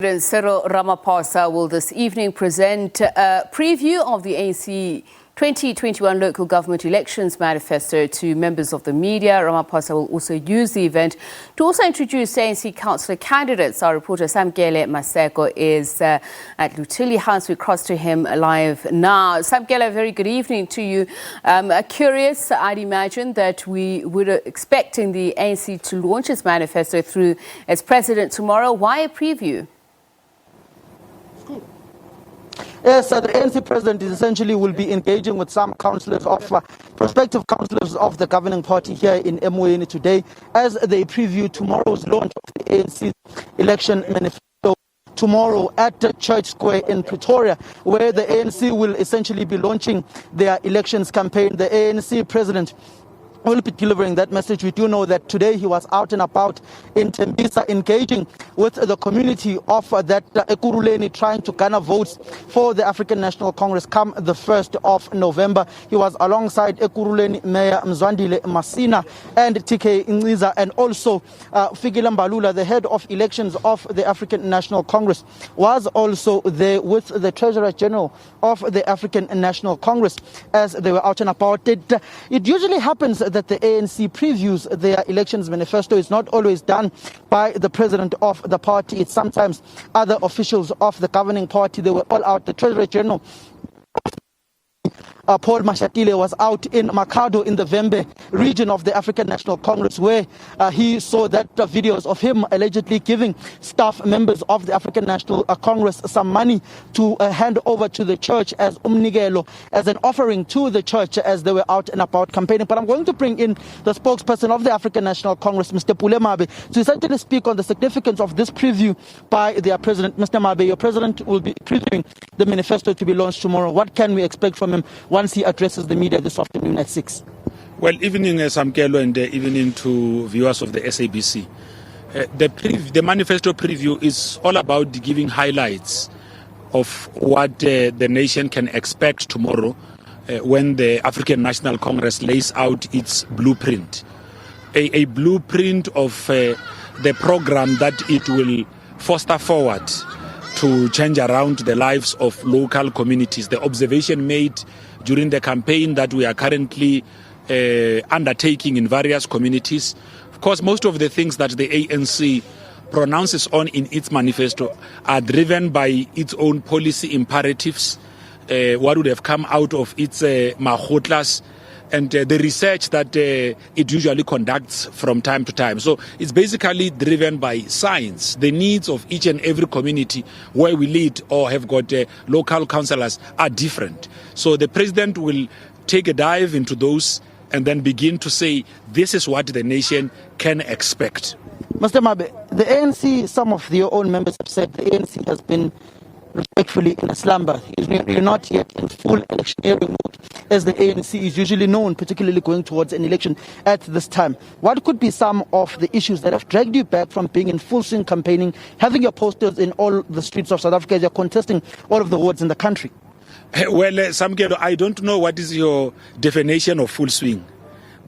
President Cyril Ramaphosa will this evening present a preview of the ANC 2021 Local Government Elections Manifesto to members of the media. Ramaphosa will also use the event to also introduce ANC councillor candidates. Our reporter Samkele Maseko is at Lutili House. We cross to him live now. Samkele, a very good evening to you. Curious, I'd imagine that we would expecting the ANC to launch its manifesto through its president tomorrow. Why a preview? Yes, the ANC president essentially will be engaging with some councillors prospective councillors of the governing party here in Emoyeni today as they preview tomorrow's launch of the ANC election manifesto tomorrow at Church Square in Pretoria, where the ANC will essentially be launching their elections campaign. The ANC president will be delivering that message. We do know that today he was out and about in Tembisa engaging with the community of that Ekurhuleni, trying to garner votes for the African National Congress come the 1st of November. He was alongside Ekurhuleni Mayor Mzwandile Masina and TK Nziza, and also Fikile Mbalula, the head of elections of the African National Congress, was also there with the Treasurer General of the African National Congress as they were out and about. It usually happens that the ANC previews their elections manifesto. Is not always done by the president of the party. It's sometimes other officials of the governing party. They were all out. The Treasurer General Paul Mashatile was out in Makhado in the Vembe region of the African National Congress, where he saw that videos of him allegedly giving staff members of the African National Congress some money to hand over to the church as umnikelo, as an offering to the church as they were out and about campaigning. But I'm going to bring in the spokesperson of the African National Congress, Mr. Pule Mabe, to essentially speak on the significance of this preview by their president. Mr. Mabe, your president will be previewing the manifesto to be launched tomorrow. What can we expect from him once he addresses the media this afternoon at 6? Well, evening, Samkelo, and evening to viewers of the SABC. The manifesto preview is all about giving highlights of what the nation can expect tomorrow when the African National Congress lays out its blueprint. A blueprint of the program that it will foster forward to change around the lives of local communities. The observation made during the campaign that we are currently undertaking in various communities. Of course, most of the things that the ANC pronounces on in its manifesto are driven by its own policy imperatives, what would have come out of its mahotlas, and the research that it usually conducts from time to time. So it's basically driven by science. The needs of each and every community where we lead or have got local councillors are different. So the president will take a dive into those and then begin to say, this is what the nation can expect. Mr. Mabe, the ANC, some of your own members have said the ANC has been respectfully in a slumber. You're not yet in full electioneering mode, as the ANC is usually known, particularly going towards an election at this time. What could be some of the issues that have dragged you back from being in full swing campaigning, having your posters in all the streets of South Africa as you're contesting all of the wards in the country? Well, Samkelo, I don't know what is your definition of full swing.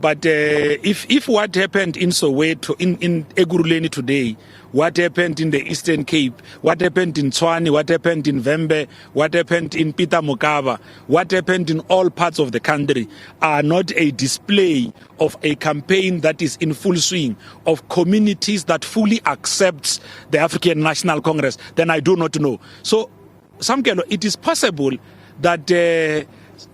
But if what happened in Soweto, in Ekurhuleni today, what happened in the Eastern Cape, what happened in Tshwane, what happened in Vembe, what happened in Peter Mokaba, what happened in all parts of the country are not a display of a campaign that is in full swing, of communities that fully accepts the African National Congress, then I do not know. So, Samkelo, it is possible that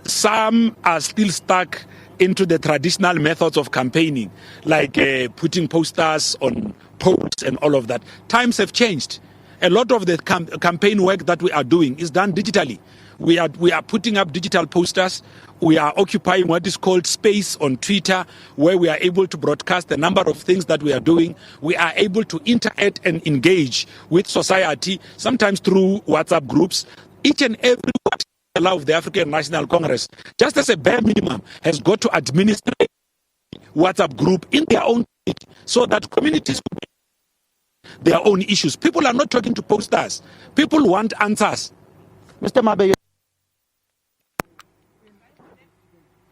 some are still stuck into the traditional methods of campaigning, like putting posters on posts and all of that. Times have changed. A lot of the campaign work that we are doing is done digitally. We are putting up digital posters. We are occupying what is called space on Twitter, where we are able to broadcast a number of things that we are doing. We are able to interact and engage with society, sometimes through WhatsApp groups. Each and every of the African National Congress, just as a bare minimum, has got to administer a WhatsApp group in their own state so that communities their own issues. People are not talking to posters. People want answers. Mr. Mabe,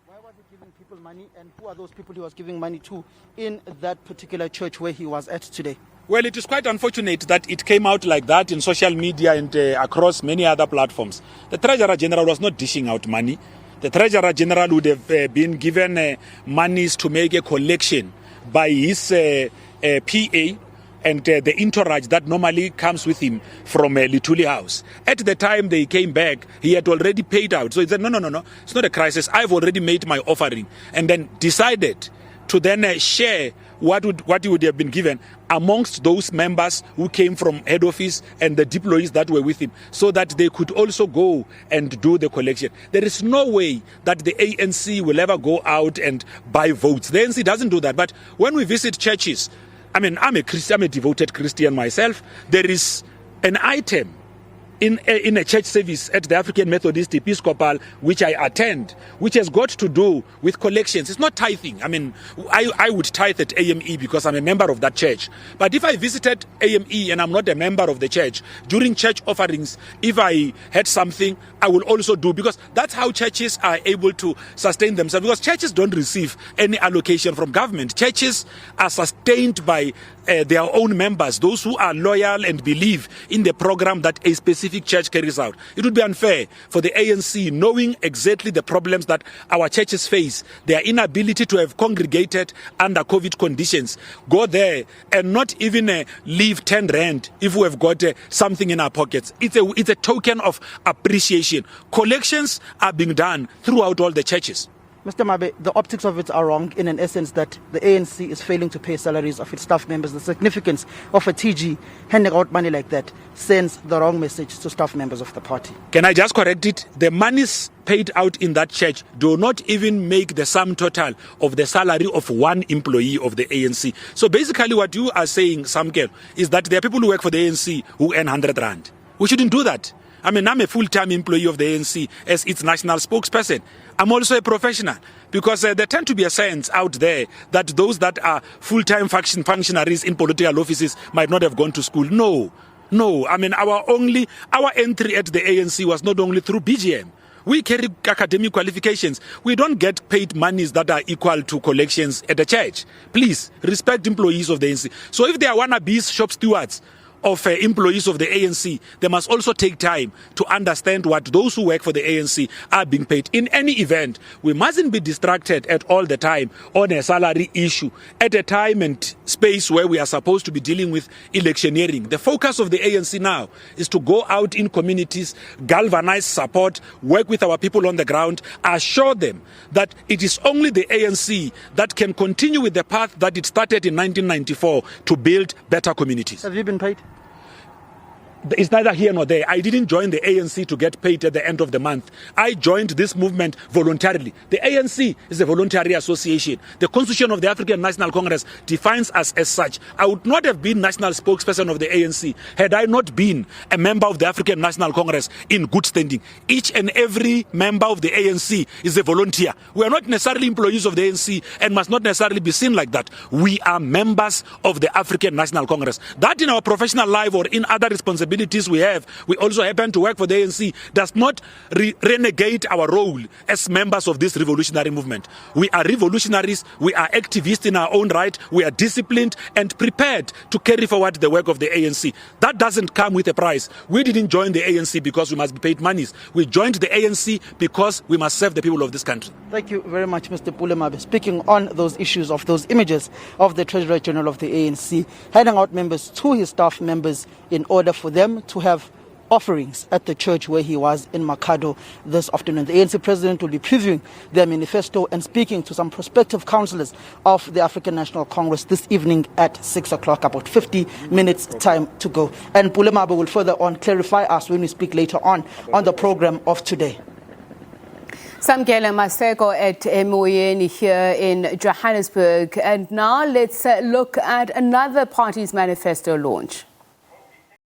why was it giving people money, and who are those people he was giving money to in that particular church where he was at today? Well, it is quite unfortunate that it came out like that in social media and across many other platforms. The Treasurer General was not dishing out money. The Treasurer General would have been given monies to make a collection by his PA and the entourage that normally comes with him from Lituli House. At the time they came back, he had already paid out. So he said, no, it's not a crisis. I've already made my offering. And then decided to then share what he would have been given amongst those members who came from head office and the deployees that were with him, so that they could also go and do the collection. There is no way that the ANC will ever go out and buy votes. The ANC doesn't do that. But when we visit churches, I mean, I'm a devoted Christian myself. There is an item in a church service at the African Methodist Episcopal, which I attend, which has got to do with collections. It's not tithing. I mean, I would tithe at AME because I'm a member of that church. But if I visited AME and I'm not a member of the church, during church offerings, if I had something, I will also do, because that's how churches are able to sustain themselves, because churches don't receive any allocation from government. Churches are sustained by their own members, those who are loyal and believe in the program that a specific church carries out. It would be unfair for the ANC, knowing exactly the problems that our churches face, their inability to have congregated under COVID conditions, go there and not even leave 10 rand if we have got something in our pockets. It's a token of appreciation. Collections are being done throughout all the churches. Mr. Mabe, the optics of it are wrong in an essence that the ANC is failing to pay salaries of its staff members. The significance of a TG handing out money like that sends the wrong message to staff members of the party. Can I just correct it? The monies paid out in that church do not even make the sum total of the salary of one employee of the ANC. So basically what you are saying, Samkele, is that there are people who work for the ANC who earn 100 rand. We shouldn't do that. I mean, I'm a full-time employee of the ANC as its national spokesperson. I'm also a professional, because there tend to be a sense out there that those that are full-time functionaries in political offices might not have gone to school. No. I mean, our entry at the ANC was not only through BGM. We carry academic qualifications. We don't get paid monies that are equal to collections at the church. Please, respect employees of the ANC. So if they are wannabes shop stewards of employees of the ANC, they must also take time to understand what those who work for the ANC are being paid. In any event, we mustn't be distracted at all the time on a salary issue at a time and space where we are supposed to be dealing with electioneering. The focus of the ANC now is to go out in communities, galvanize support, work with our people on the ground, assure them that it is only the ANC that can continue with the path that it started in 1994 to build better communities. Have you been paid? It's neither here nor there. I didn't join the ANC to get paid at the end of the month. I joined this movement voluntarily. The ANC is a voluntary association. The Constitution of the African National Congress defines us as such. I would not have been national spokesperson of the ANC had I not been a member of the African National Congress in good standing. Each and every member of the ANC is a volunteer. We are not necessarily employees of the ANC and must not necessarily be seen like that. We are members of the African National Congress. That in our professional life or in other responsibilities we have, we also happen to work for the ANC, does not renegate our role as members of this revolutionary movement. We are revolutionaries, we are activists in our own right, we are disciplined and prepared to carry forward the work of the ANC. That doesn't come with a price. We didn't join the ANC because we must be paid monies. We joined the ANC because we must serve the people of this country. Thank you very much, Mr. Pulemabe. Speaking on those issues of those images of the Treasurer General of the ANC, handing out members to his staff members in order for them to have offerings at the church where he was in Makado this afternoon. The ANC President will be previewing their manifesto and speaking to some prospective councillors of the African National Congress this evening at 6 o'clock, about 50 minutes time to go. And Pulemabe will further on clarify us when we speak later on the program of today. Samkele Maseko at Emoyeni here in Johannesburg. And now let's look at another party's manifesto launch.